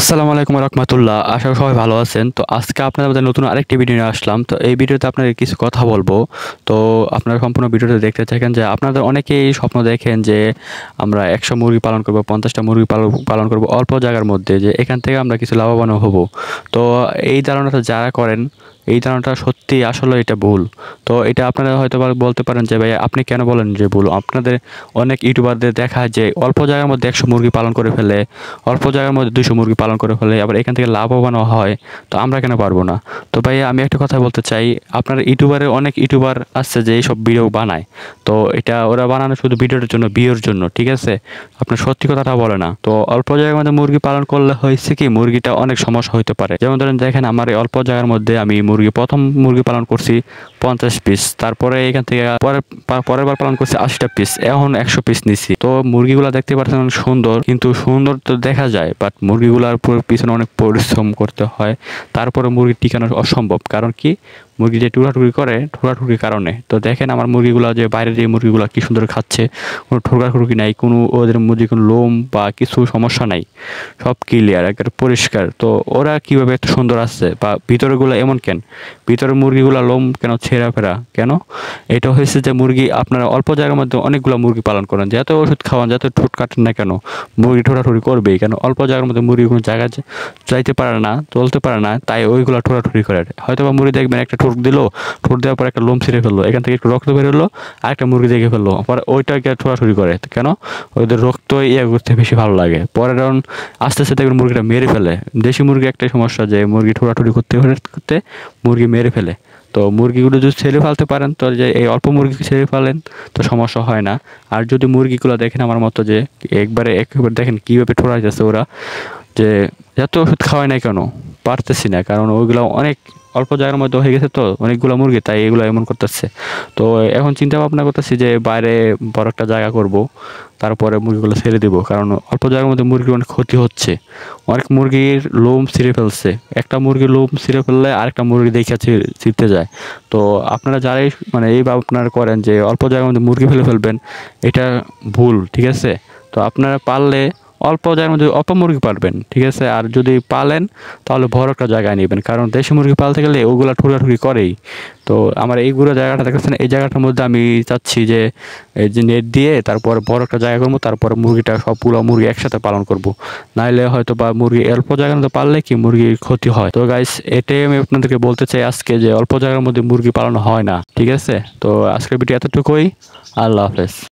আসসালামু আলাইকুম রহমতুল্লাহ। আশা করি সবাই ভালো আছেন। তো আজকে আপনাদের মধ্যে নতুন আরেকটি ভিডিও নিয়ে আসলাম। তো এই ভিডিওতে আপনাদের কিছু কথা বলবো। তো আপনারা সম্পূর্ণ ভিডিওটা দেখতে থাকেন। যে আপনাদের অনেকেই স্বপ্ন দেখেন যে আমরা ১০০ মুরগি পালন করব, ৫০টা মুরগি পালন করব অল্প জায়গার মধ্যে, যে এখান থেকে আমরা কিছু লাভবান হব। তো এই ধারণাটা যারা করেন, এই ধারণাটা সত্যি আসলে এটা ভুল। তো এটা আপনারা হয়তো বলতে পারেন যে ভাই আপনি কেন বলেন যে ভুল? আপনাদের অনেক ইউটিউবারদের দেখা যে অল্প জায়গার মধ্যে ১০০ মুরগি পালন করে ফেলে, অল্প জায়গার মধ্যে ২০০ মুরগি পালন করে ফেলে, আবার এখান থেকে লাভবানও হয়। তো আমরা কেন পারবো না? তো ভাই আমি একটা কথা বলতে চাই, আপনার ইউটিউবারে অনেক ইউটিউবার আছে যে এইসব ভিডিও বানায়। তো এটা ওরা বানানো শুধু ভিডিওর জন্য, ভিউর জন্য, ঠিক আছে? আপনার সত্যি কথাটা বলে না। তো অল্প জায়গার মধ্যে মুরগি পালন করলে হয়েছে কি, মুরগিটা অনেক সমস্যা হইতে পারে। যেমন ধরেন দেখেন, আমার এই অল্প জায়গার মধ্যে আমি প্রথম মুরগি পালন করছি ৫০ পিস। তারপরে এখান থেকে পরের বার পালন করছি ৮০টা পিস, এখন ১০০ পিস নিছি। তো মুরগিগুলা দেখতে পাচ্ছেন অনেক সুন্দর, কিন্তু সুন্দর তো দেখা যায়, বাট মুরগিগুলার পিছনে অনেক পরিশ্রম করতে হয়। তারপরে মুরগি টিকানো অসম্ভব। কারণ কি, মুরগি যে ঠোকাঠুকির কারণে। তো দেখেন আমার মুরগিগুলা, যে বাইরের যে মুরগিগুলা কি সুন্দর খাচ্ছে, কোনো ঠোকাঠুকি নাই, কোনো ওদের মধ্যে কোনো লোম বা কিছু সমস্যা নাই, সব ক্লিয়ার, একবারে পরিষ্কার। তো ওরা কিভাবে এত সুন্দর আসছে, বা ভিতরেগুলো এমন কেন, ভিতরের মুরগিগুলা লোম কেন ছেঁড়া ফেরা কেন? এটা হয়েছে যে মুরগি আপনারা অল্প জায়গার মধ্যে অনেকগুলো মুরগি পালন করেন, যত ওষুধ খাওয়ান, যত ঠোঁট কাটেন না কেন, মুরগি ঠোঁটাঠুটি করবেই। কেন? অল্প জায়গার মধ্যে মুরগি কোনো জায়গায় যাইতে পারে না, চলতে পারে না, তাই ওইগুলো ঠোঁটাঠুটি করে। হয়তো বা মুরগি দেখবেন একটা ঠোঁট দিল, ঠোঁট দেওয়ার পর একটা লোম ছিঁড়ে ফেললো, এখান থেকে একটু রক্ত বের হলো, আরেকটা মুরগি দেখে ফেললো, পরে ওইটাকে ঠোঁটাঠুটি করে। কেন? ওদের রক্ত ইয়ে করতে বেশি ভালো লাগে। পরে যখন আস্তে আস্তে দেখবেন মুরগিটা মেরে ফেলে। দেশি মুরগি একটাই সমস্যা, যে মুরগি ঠোঁটাঠুটি করতে করতে মুরগি মেরে ফেলে। তো মুরগিগুলো যদি ছেড়ে ফেলতে পারেন, তো যে এই অল্প মুরগি ছেড়ে ফেলেন, তো সমস্যা হয় না। আর যদি মুরগিগুলো দেখেন আমার মতো, যে একবারে দেখেন কীভাবে ঠোঁড়া যাচ্ছে ওরা, যে যত ওষুধ খাওয়াই না কেন পারতেছি না, কারণ ওইগুলো অনেক অল্প জায়গার মধ্যে হয়ে গেছে, তো অনেকগুলো মুরগি, তাই এগুলো এমন করতেছে। তো এখন চিন্তা ভাবনা করতেছি যে বাইরে বড় একটা জায়গা করব, তারপরে মুরগিগুলো ছেড়ে দিব। কারণ অল্প জায়গার মধ্যে মুরগির অনেক ক্ষতি হচ্ছে, অনেক মুরগির লোম ছিঁড়ে ফেলছে। একটা মুরগির লোম ছিঁড়ে ফেললে আরেকটা মুরগি দেখে ছিঁড়তে যায়। তো আপনারা যারাই এই আপনারা করেন যে অল্প জায়গার মধ্যে মুরগি ফেলে ফেলবেন, এটা ভুল, ঠিক আছে? তো আপনারা পারলে অল্প জায়গার মধ্যে অল্প মুরগি পালবেন, ঠিক আছে? আর যদি পালেন, তাহলে বড় একটা জায়গায় নেবেন, কারণ দেশি মুরগি পালতে গেলে ওগুলা ঠুকাঠুকি করেই। তো আমার এইগুলো জায়গাটা দেখেছেন, এই জায়গাটার মধ্যে আমি চাচ্ছি যে এই যে নেট দিয়ে তারপর বড় একটা জায়গা করবো, তারপরে মুরগিটা সবগুলো মুরগি একসাথে পালন করব। নাইলে হয়তো বা মুরগি অল্প জায়গার মধ্যে পাললে কি মুরগির ক্ষতি হয়। তো গাইস, এটাই আমি আপনাদেরকে বলতে চাই আজকে, যে অল্প জায়গার মধ্যে মুরগি পালন হয় না, ঠিক আছে? তো আজকের ভিডিও এতটুকুই। আল্লাহ হাফেজ।